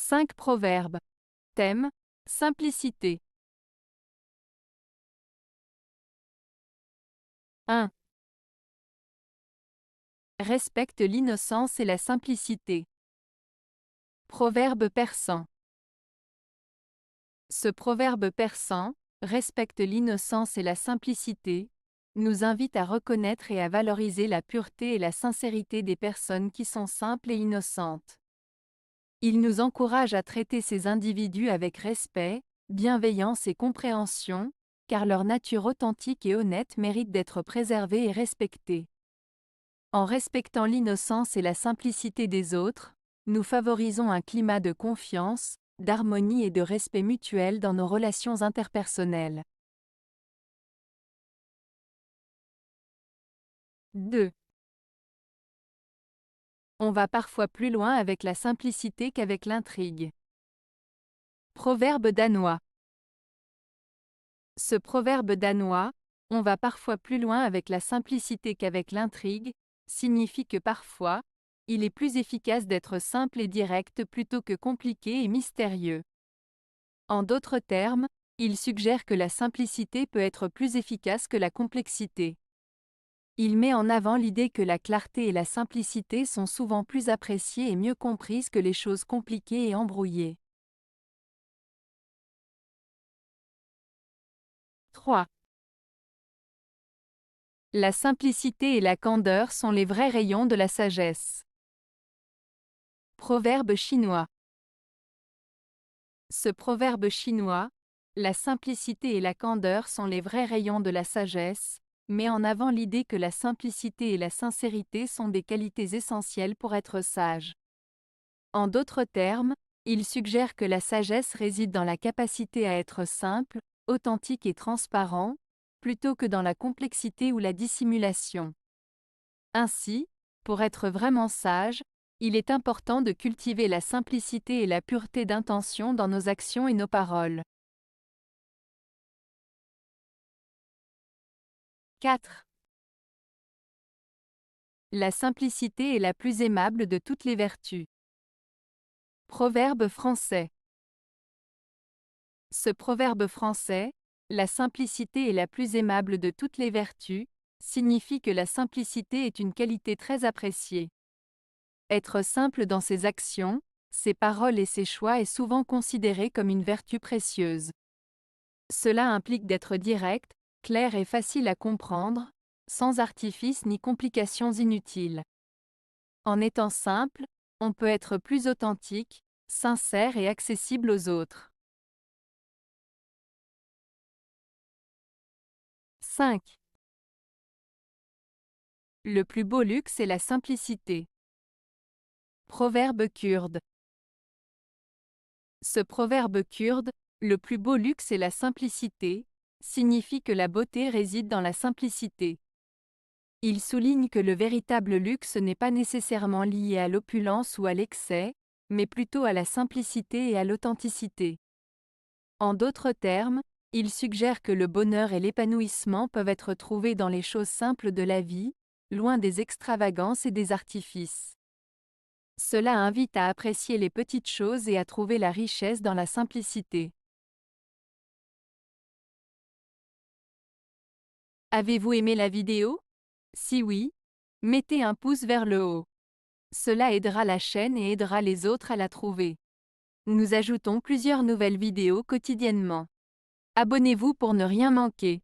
5 proverbes. Thème: simplicité. 1. Respecte l'innocence et la simplicité. Proverbe persan. Ce proverbe persan, respecte l'innocence et la simplicité, nous invite à reconnaître et à valoriser la pureté et la sincérité des personnes qui sont simples et innocentes. Il nous encourage à traiter ces individus avec respect, bienveillance et compréhension, car leur nature authentique et honnête mérite d'être préservée et respectée. En respectant l'innocence et la simplicité des autres, nous favorisons un climat de confiance, d'harmonie et de respect mutuel dans nos relations interpersonnelles. 2. On va parfois plus loin avec la simplicité qu'avec l'intrigue. Proverbe danois. Ce proverbe danois, on va parfois plus loin avec la simplicité qu'avec l'intrigue, signifie que parfois, il est plus efficace d'être simple et direct plutôt que compliqué et mystérieux. En d'autres termes, il suggère que la simplicité peut être plus efficace que la complexité. Il met en avant l'idée que la clarté et la simplicité sont souvent plus appréciées et mieux comprises que les choses compliquées et embrouillées. 3. La simplicité et la candeur sont les vrais rayons de la sagesse. Proverbe chinois. Ce proverbe chinois, la simplicité et la candeur sont les vrais rayons de la sagesse, met en avant l'idée que la simplicité et la sincérité sont des qualités essentielles pour être sage. En d'autres termes, il suggère que la sagesse réside dans la capacité à être simple, authentique et transparent, plutôt que dans la complexité ou la dissimulation. Ainsi, pour être vraiment sage, il est important de cultiver la simplicité et la pureté d'intention dans nos actions et nos paroles. 4. La simplicité est la plus aimable de toutes les vertus. Proverbe français. Ce proverbe français, la simplicité est la plus aimable de toutes les vertus, signifie que la simplicité est une qualité très appréciée. Être simple dans ses actions, ses paroles et ses choix est souvent considéré comme une vertu précieuse. Cela implique d'être direct, clair et facile à comprendre, sans artifice ni complications inutiles. En étant simple, on peut être plus authentique, sincère et accessible aux autres. 5. Le plus beau luxe est la simplicité. Proverbe kurde. Ce proverbe kurde, le plus beau luxe est la simplicité, signifie que la beauté réside dans la simplicité. Il souligne que le véritable luxe n'est pas nécessairement lié à l'opulence ou à l'excès, mais plutôt à la simplicité et à l'authenticité. En d'autres termes, il suggère que le bonheur et l'épanouissement peuvent être trouvés dans les choses simples de la vie, loin des extravagances et des artifices. Cela invite à apprécier les petites choses et à trouver la richesse dans la simplicité. Avez-vous aimé la vidéo? Si oui, mettez un pouce vers le haut. Cela aidera la chaîne et aidera les autres à la trouver. Nous ajoutons plusieurs nouvelles vidéos quotidiennement. Abonnez-vous pour ne rien manquer.